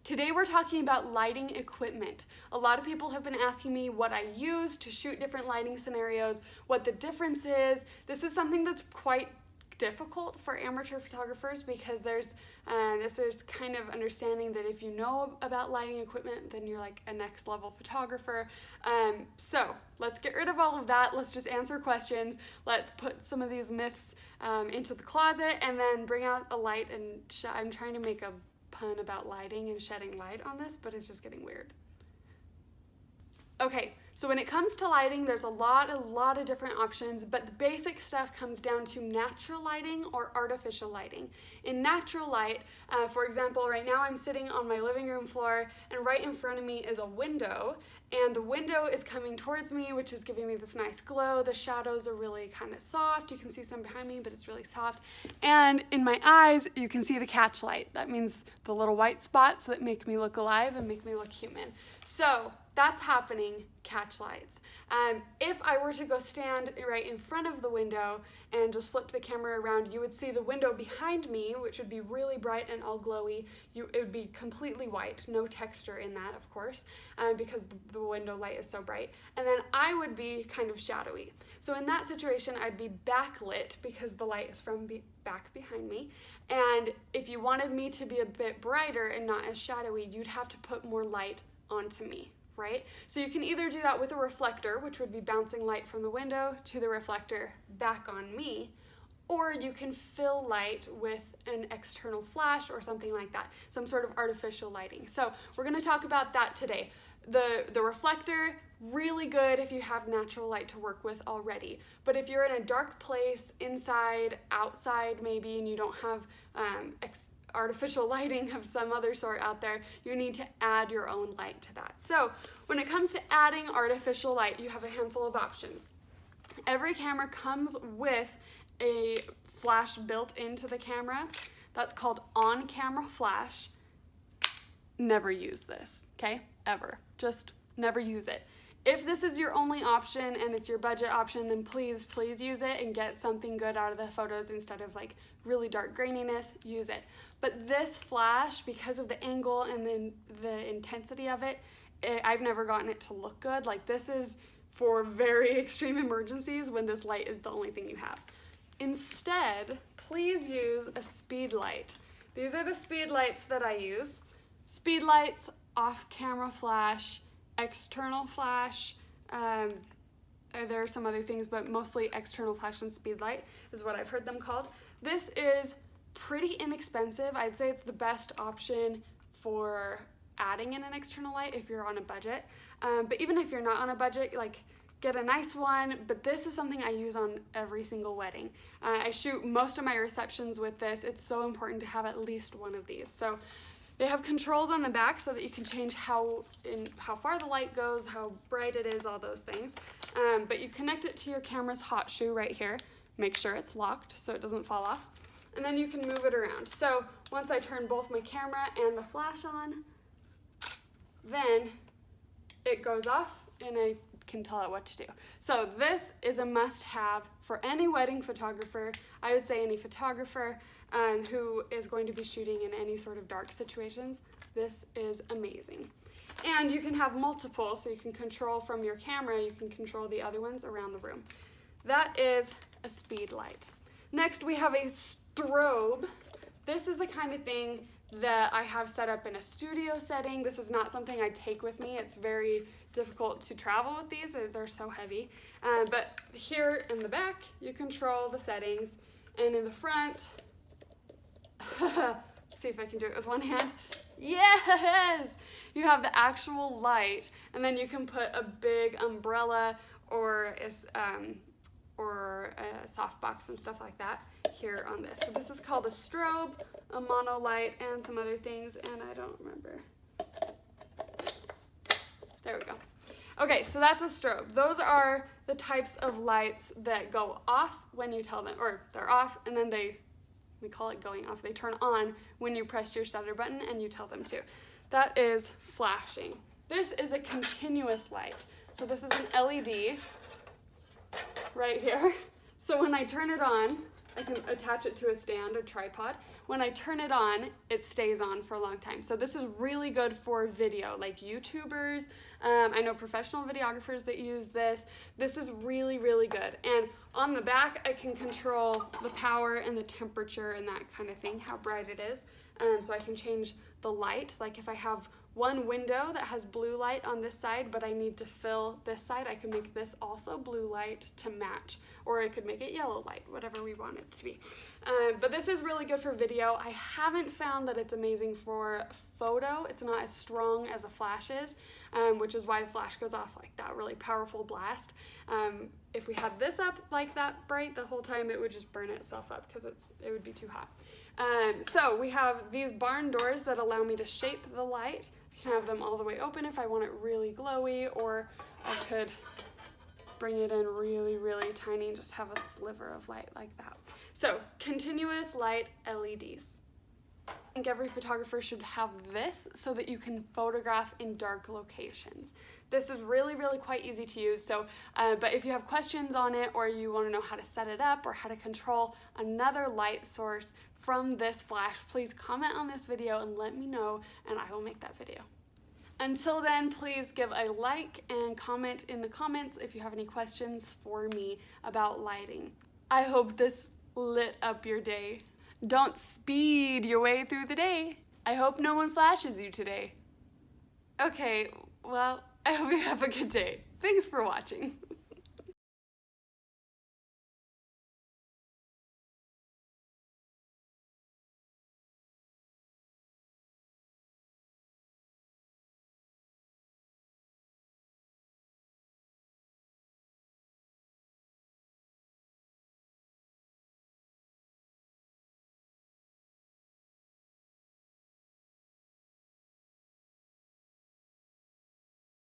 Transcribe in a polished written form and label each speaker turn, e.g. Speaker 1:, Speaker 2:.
Speaker 1: Today we're talking about lighting equipment. A lot of people have been asking me what I use to shoot different lighting scenarios, what the difference is. This is something that's quite difficult for amateur photographers because there's kind of understanding that if you know about lighting equipment, then you're like a next level photographer. So let's get rid of all of that. Let's just answer questions. Let's put some of these myths into the closet and then bring out a light and I'm trying to make a pun about lighting and shedding light on this, but it's just getting weird. Okay, so when it comes to lighting, there's a lot of different options, but the basic stuff comes down to natural lighting or artificial lighting. In natural light, for example, right now I'm sitting on my living room floor and right in front of me is a window, and the window is coming towards me, which is giving me this nice glow. The shadows are really kind of soft. You can see some behind me, but it's really soft. And in my eyes, you can see the catch light. That means the little white spots that make me look alive and make me look human. So that's happening, catch lights. If I were to go stand right in front of the window and just flip the camera around, you would see the window behind me, which would be really bright and all glowy. It would be completely white, no texture in that, of course, because the window light is so bright. And then I would be kind of shadowy. So in that situation, I'd be backlit because the light is from back behind me. And if you wanted me to be a bit brighter and not as shadowy, you'd have to put more light onto me, right? So you can either do that with a reflector, which would be bouncing light from the window to the reflector back on me, or you can fill light with an external flash or something like that, some sort of artificial lighting. So we're going to talk about that today. The reflector, really good if you have natural light to work with already. But if you're in a dark place, inside, outside maybe, and you don't have artificial lighting of some other sort out there, you need to add your own light to that. So when it comes to adding artificial light, you have a handful of options. Every camera comes with a flash built into the camera. That's called on-camera flash. Never use this, okay? Ever. Just never use it. If this is your only option and it's your budget option, then please use it and get something good out of the photos instead of like really dark graininess, use it. But this flash, because of the angle and then the intensity of it, I've never gotten it to look good. Like this is for very extreme emergencies when this light is the only thing you have. Instead, please use a Speedlight. These are the Speedlights that I use. Speedlights, off-camera flash, external flash, there are some other things, but mostly external flash and Speedlight is what I've heard them called. This is pretty inexpensive. I'd say it's the best option for adding in an external light if you're on a budget. But even if you're not on a budget, like get a nice one, but this is something I use on every single wedding. I shoot most of my receptions with this. It's so important to have at least one of these. So they have controls on the back so that you can change how far the light goes, how bright it is, all those things. But you connect it to your camera's hot shoe right here. Make sure it's locked so it doesn't fall off. And then you can move it around. So once I turn both my camera and the flash on, then it goes off and I can tell it what to do. So this is a must-have for any wedding photographer. I would say any photographer who is going to be shooting in any sort of dark situations. This is amazing. And you can have multiple, so you can control from your camera, you can control the other ones around the room. That is a Speedlight. Next we have a strobe. This is the kind of thing that I have set up in a studio setting. This is not something I take with me. It's very difficult to travel with these. They're so heavy. But here in the back, you control the settings. And in the front, see if I can do it with one hand. Yes! You have the actual light, and then you can put a big umbrella or a softbox and stuff like that here on this. So this is called a strobe, a mono light, and some other things, and I don't remember. There we go. Okay, so that's a strobe. Those are the types of lights that go off when you tell them, or they're off, and then we call it going off. They turn on when you press your shutter button and you tell them to. That is flashing. This is a continuous light. So this is an LED right here. So when I turn it on, I can attach it to a stand or tripod. when I turn it on, it stays on for a long time. So this is really good for video, like YouTubers. I know professional videographers that use this. This is really, really good. And on the back, I can control the power and the temperature and that kind of thing, how bright it is. So I can change the light. Like if I have one window that has blue light on this side, but I need to fill this side, I can make this also blue light to match, or I could make it yellow light, whatever we want it to be. But this is really good for video. I haven't found that it's amazing for photo. It's not as strong as a flash is, which is why the flash goes off like that really powerful blast. If we had this up like that bright the whole time, it would just burn itself up because it would be too hot. So we have these barn doors that allow me to shape the light. I can have them all the way open if I want it really glowy, or I could bring it in really, really tiny and just have a sliver of light like that. So continuous light LEDs. I think every photographer should have this so that you can photograph in dark locations. This is really, really quite easy to use. So, but if you have questions on it, or you want to know how to set it up or how to control another light source from this flash, please comment on this video and let me know, and I will make that video. Until then, please give a like and comment in the comments if you have any questions for me about lighting. I hope this lit up your day. Don't speed your way through the day. I hope no one flashes you today. Okay, well, I hope you have a good day. Thanks for watching.